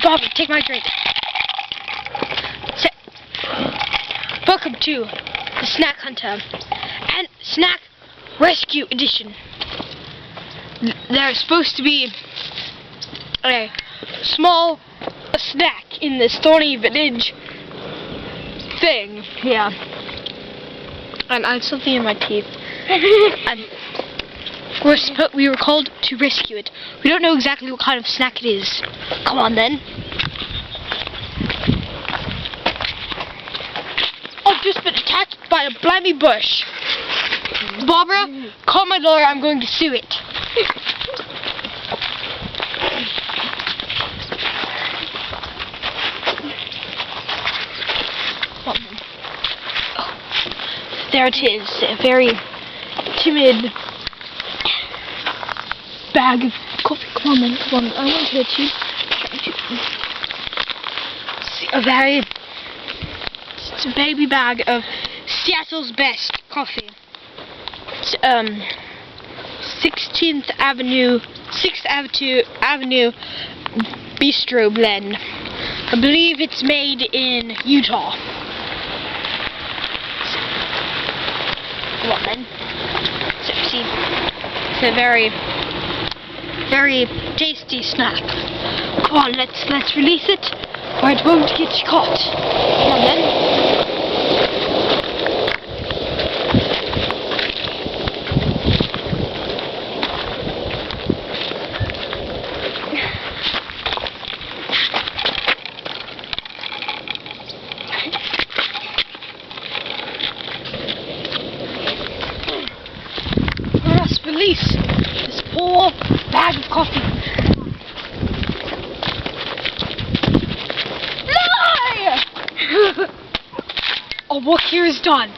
Barbra, take my drink. Welcome to the Snack Hunter and Snack Rescue Edition. There's supposed to be a small snack in this thorny village thing. Yeah. And I have something in my teeth. And we were called to rescue it. We don't know exactly what kind of snack it is. Come on then. I've just been attacked by a blimey bush. Barbra, call my lawyer, I'm going to sue it. There it is, a very timid bag of coffee. Come on then, come on, I won't hurt you. It's a baby bag of Seattle's best coffee. It's 6th Avenue Bistro Blend. I believe it's made in Utah. Come on then. So see, it's a very, very tasty snack. Come on, let's release it, or it won't get caught. Come on then. Release this poor bag of coffee. No! Our work here is done.